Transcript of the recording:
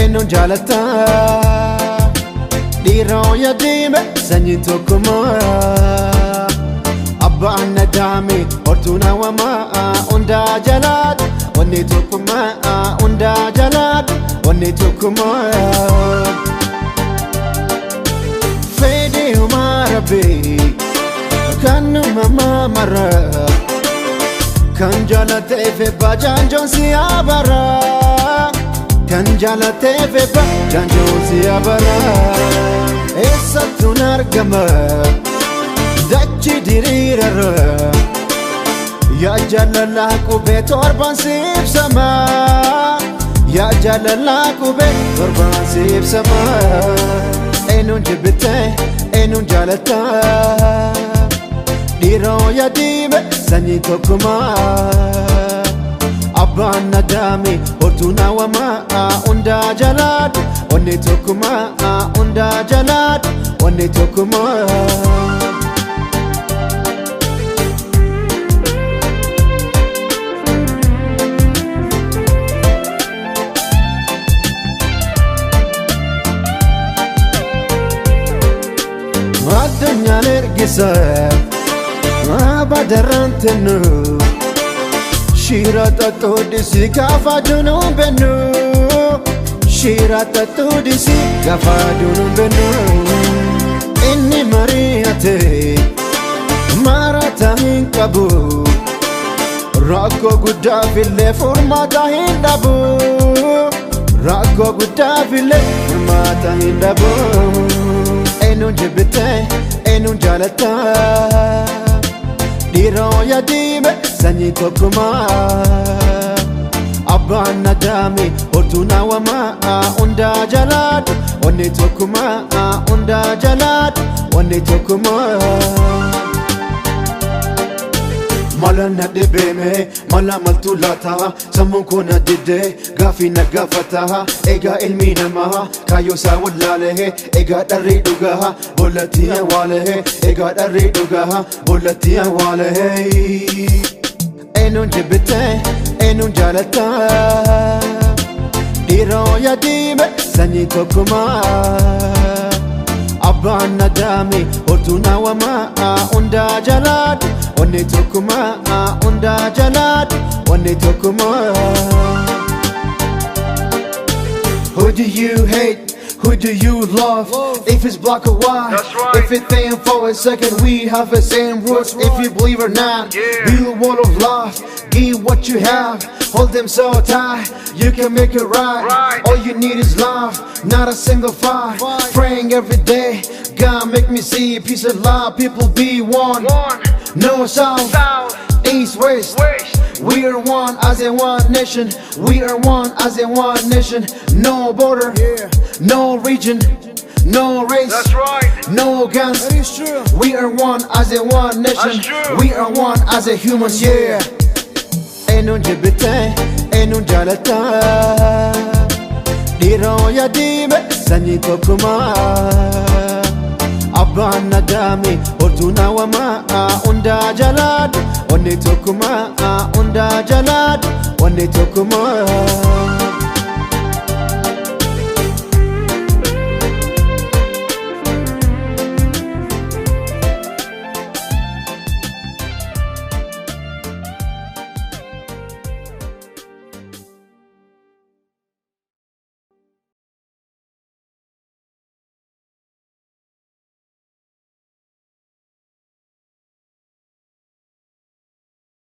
eenyuun jaalata dhiiroo yaadime sanyii tokkummaa abbaan nadaame hortuu nawamaa hundaa jalaadha wanni tokkummaa hundaa jalaadha wanni tokkummaa fedhii humaa rabbii kanuma mamara kan jaalateef bajaanjoon si abara kan jaalateef bajaanjoon si abara eessattuun argama dachi diriirarra yaa jaalalaa qubee torban siif sama yaa jaalalaa qubee torban siif sama eenyuun jibbite eenyuun jaalata dhiiroo yaadime sanyii tokkummaa abbaan nadaame hortuu nawamaa hundaa jalaadha wanni tokkummaa hundaa jalaadha wanni tokkummaa addunyaan ergisa abadarantenu shira tatudisi gafadunu benu shira tatudisi gafadunu benu inni mariate marata hin qabu rakko guddaa fille furmaata hin dhabu rakko guddaa fille furmaata hin dhabu eenyuun jibbite eenyuun jaalata dhiiroo yaadime sanyii tokkummaa abbaan nadaame hortuu nawamaa hundaa jalaadha wanni tokkummaa hundaa jalaadha wanni tokkummaa mala na dhibeme mala maltu laata sammuun koo na didde gaafii na gaafata egaa ilmi namaa kaayyoo isaa wallaalee egaa dharrii dhugaa bollatti awwaalee egaa dharrii dhugaa bollatti awwaalee eenyuun jibbite eenyuun jaalata dhiiroo yaadime sanyii tokkummaa abbaan nadaame hortuu nawamaa hundaa jalaadha wanni tokkummaa hundaa jalaadha wanni tokkummaa who do you hate who do you love if it's black or white right. if it's thin for a second we have the same roots if you believe or not build a wall of love give what you have hold them so tight you can make it right all you need is love not a single fight praying every day God make me see a piece of love people be one no south east west we are one as a one nation we are one as a one nation no border no region no race That's right. no guns That is true. we are one as a one nation That's true. we are one as a human eenyuun jibbite eenyuun jaalata dhiiroo yaadime sanyii tokkummaa abbaan nadaame hortuu nawamaa hundaa jalaadha wanni tokkummaa hundaa jalaadha wanni tokkummaa